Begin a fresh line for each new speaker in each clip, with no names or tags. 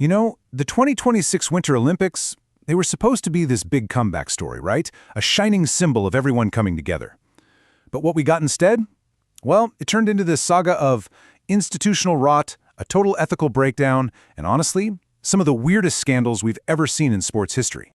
You know, the 2026 Winter Olympics, they were supposed to be this big comeback story, right? A shining symbol of everyone coming together. But what we got instead? Well, it turned into this saga of institutional rot, a total ethical breakdown, and honestly, some of the weirdest scandals we've ever seen in sports history.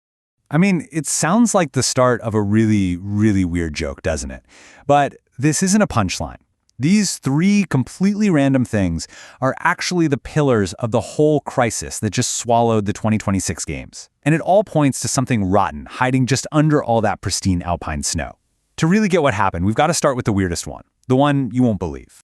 I mean, it sounds like the start of a really, really weird joke, doesn't it? But this isn't a punchline. These three completely random things are actually the pillars of the whole crisis that just swallowed the 2026 games. And it all points to something rotten hiding just under all that pristine alpine snow. To really get what happened, we've got to start with the weirdest one, the one you won't believe.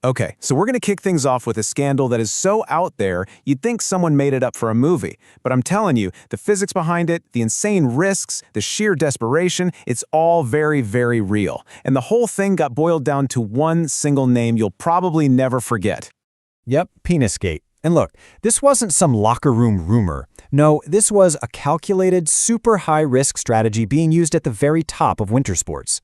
Okay, so we're going to kick things off with a scandal that is so out there, you'd think someone made it up for a movie. But I'm telling you, the physics behind it, the insane risks, the sheer desperation, it's all very, very real. And the whole thing got boiled down to one single name you'll probably never forget.
Yep, Penisgate. And look, this wasn't some locker room rumor. No, this was a calculated, super high-risk strategy being used at the very top of winter sports.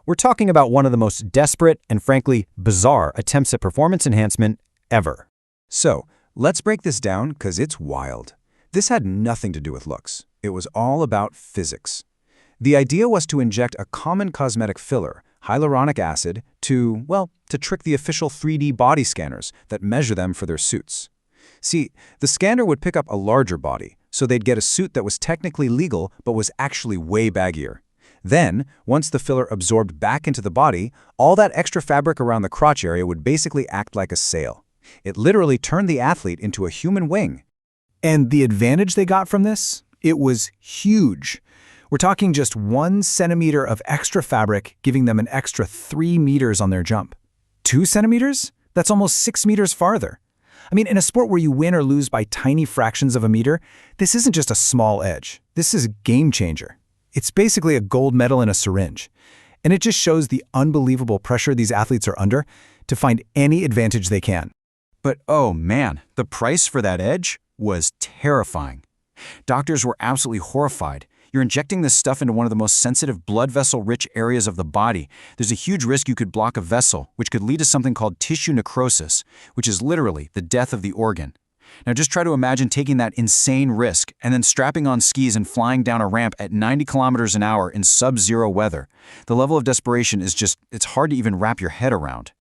We're talking about one of the most desperate and frankly bizarre attempts at performance enhancement ever.
So, let's break this down because it's wild. This had nothing to do with looks. It was all about physics. The idea was to inject a common cosmetic filler, hyaluronic acid, to trick the official 3D body scanners that measure them for their suits. See, the scanner would pick up a larger body, so they'd get a suit that was technically legal but was actually way baggier. Then, once the filler absorbed back into the body, all that extra fabric around the crotch area would basically act like a sail. It literally turned the athlete into a human wing.
And the advantage they got from this? It was huge. We're talking just 1 centimeter of extra fabric giving them an extra 3 meters on their jump. 2 centimeters? That's almost 6 meters farther. I mean, in a sport where you win or lose by tiny fractions of a meter, this isn't just a small edge. This is a game changer. It's basically a gold medal in a syringe. And it just shows the unbelievable pressure these athletes are under to find any advantage they can.
But oh man, the price for that edge was terrifying. Doctors were absolutely horrified. You're injecting this stuff into one of the most sensitive blood vessel-rich areas of the body. There's a huge risk you could block a vessel, which could lead to something called tissue necrosis, which is literally the death of the organ. Now just try to imagine taking that insane risk and then strapping on skis and flying down a ramp at 90 kilometers an hour in sub-zero weather. The level of desperation is it's hard to even wrap your head around.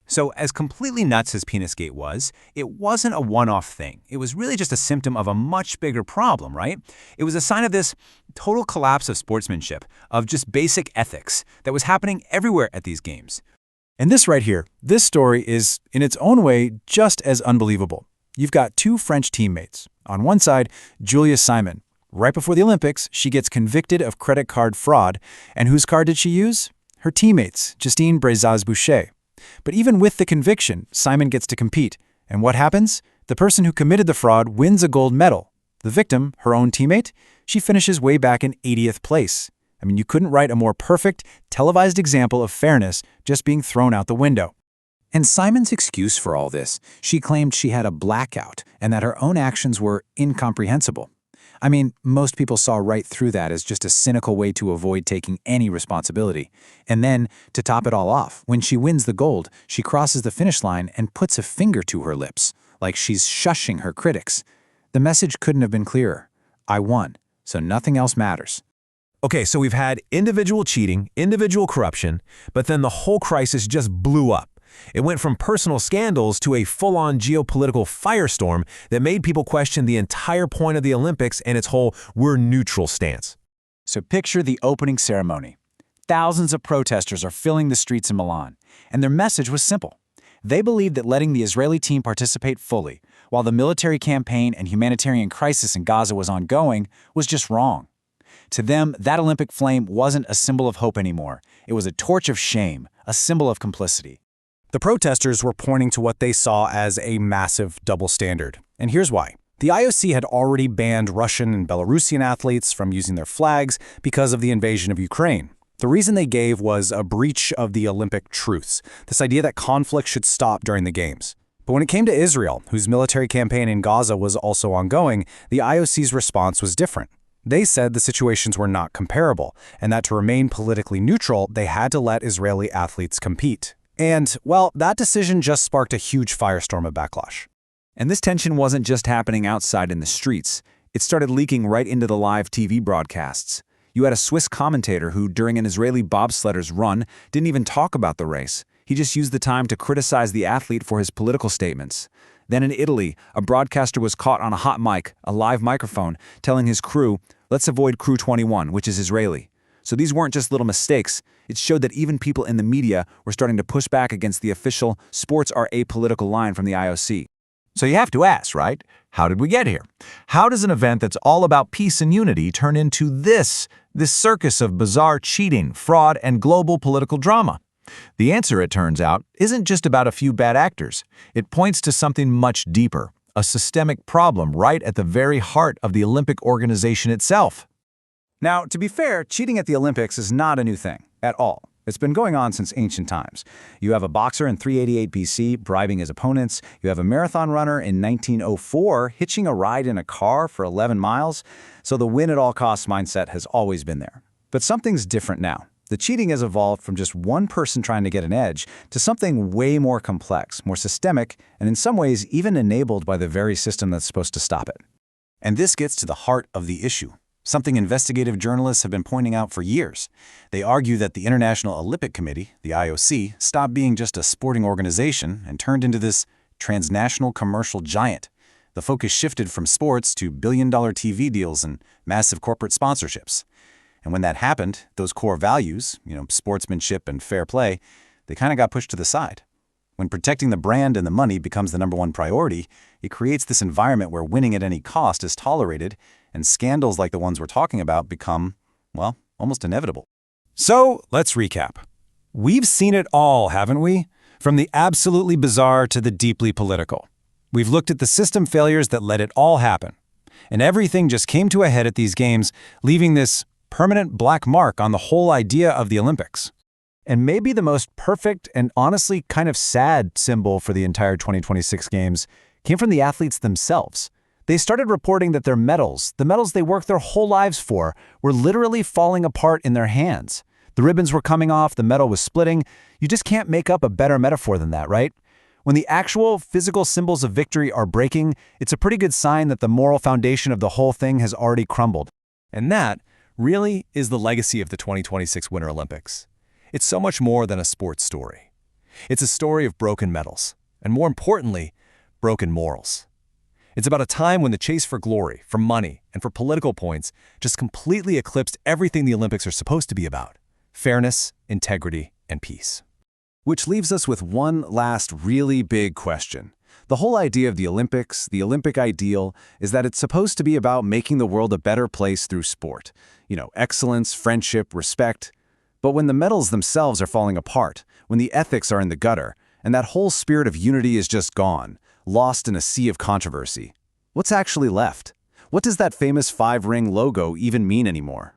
So as completely nuts as Penisgate was, it wasn't a one-off thing. It was really just a symptom of a much bigger problem, right? It was a sign of this total collapse of sportsmanship, of just basic ethics that was happening everywhere at these games.
And this right here, this story is, in its own way, just as unbelievable. You've got 2 French teammates. On one side, Julia Simon. Right before the Olympics, she gets convicted of credit card fraud. And whose card did she use? Her teammates, Justine Boucher. But even with the conviction, Simon gets to compete. And what happens? The person who committed the fraud wins a gold medal. The victim, her own teammate, she finishes way back in 80th place. I mean, you couldn't write a more perfect, televised example of fairness just being thrown out the window.
And Simon's excuse for all this, she claimed she had a blackout and that her own actions were incomprehensible. I mean, most people saw right through that as just a cynical way to avoid taking any responsibility. And then, to top it all off, when she wins the gold, she crosses the finish line and puts a finger to her lips, like she's shushing her critics. The message couldn't have been clearer. I won, so nothing else matters.
Okay, so we've had individual cheating, individual corruption, but then the whole crisis just blew up. It went from personal scandals to a full-on geopolitical firestorm that made people question the entire point of the Olympics and its whole "we're neutral" stance.
So picture the opening ceremony. Thousands of protesters are filling the streets in Milan, and their message was simple. They believed that letting the Israeli team participate fully, while the military campaign and humanitarian crisis in Gaza was ongoing, was just wrong. To them, that Olympic flame wasn't a symbol of hope anymore. It was a torch of shame, a symbol of complicity.
The protesters were pointing to what they saw as a massive double standard. And here's why. The IOC had already banned Russian and Belarusian athletes from using their flags because of the invasion of Ukraine. The reason they gave was a breach of the Olympic truce, this idea that conflict should stop during the Games. But when it came to Israel, whose military campaign in Gaza was also ongoing, the IOC's response was different. They said the situations were not comparable, and that to remain politically neutral, they had to let Israeli athletes compete. And, well, that decision just sparked a huge firestorm of backlash. And this tension wasn't just happening outside in the streets. It started leaking right into the live TV broadcasts. You had a Swiss commentator who, during an Israeli bobsledder's run, didn't even talk about the race. He just used the time to criticize the athlete for his political statements. Then in Italy, a broadcaster was caught on a hot mic, a live microphone, telling his crew, "Let's avoid Crew 21, which is Israeli." So these weren't just little mistakes. It showed that even people in the media were starting to push back against the official "sports are apolitical" line from the IOC.
So you have to ask, right? How did we get here? How does an event that's all about peace and unity turn into this circus of bizarre cheating, fraud, and global political drama? The answer, it turns out, isn't just about a few bad actors. It points to something much deeper, a systemic problem right at the very heart of the Olympic organization itself.
Now, to be fair, cheating at the Olympics is not a new thing, at all. It's been going on since ancient times. You have a boxer in 388 BC bribing his opponents. You have a marathon runner in 1904 hitching a ride in a car for 11 miles. So the win-at-all-costs mindset has always been there. But something's different now. The cheating has evolved from just one person trying to get an edge to something way more complex, more systemic, and in some ways even enabled by the very system that's supposed to stop it.
And this gets to the heart of the issue, something investigative journalists have been pointing out for years. They argue that the International Olympic Committee, the IOC, stopped being just a sporting organization and turned into this transnational commercial giant. The focus shifted from sports to billion-dollar TV deals and massive corporate sponsorships. And when that happened, those core values, sportsmanship and fair play, they kind of got pushed to the side. When protecting the brand and the money becomes the #1 priority, it creates this environment where winning at any cost is tolerated, and scandals like the ones we're talking about become, well, almost inevitable.
So, let's recap. We've seen it all, haven't we? From the absolutely bizarre to the deeply political. We've looked at the system failures that let it all happen. And everything just came to a head at these games, leaving this permanent black mark on the whole idea of the Olympics.
And maybe the most perfect and honestly kind of sad symbol for the entire 2026 Games came from the athletes themselves. They started reporting that their medals, the medals they worked their whole lives for, were literally falling apart in their hands. The ribbons were coming off, the medal was splitting. You just can't make up a better metaphor than that, right? When the actual physical symbols of victory are breaking, it's a pretty good sign that the moral foundation of the whole thing has already crumbled.
And that really is the legacy of the 2026 Winter Olympics. It's so much more than a sports story. It's a story of broken medals, and more importantly, broken morals. It's about a time when the chase for glory, for money, and for political points just completely eclipsed everything the Olympics are supposed to be about: fairness, integrity, and peace.
Which leaves us with one last really big question. The whole idea of the Olympics, the Olympic ideal, is that it's supposed to be about making the world a better place through sport. Excellence, friendship, respect. But when the medals themselves are falling apart, when the ethics are in the gutter, and that whole spirit of unity is just gone, lost in a sea of controversy, what's actually left? What does that famous 5-ring logo even mean anymore?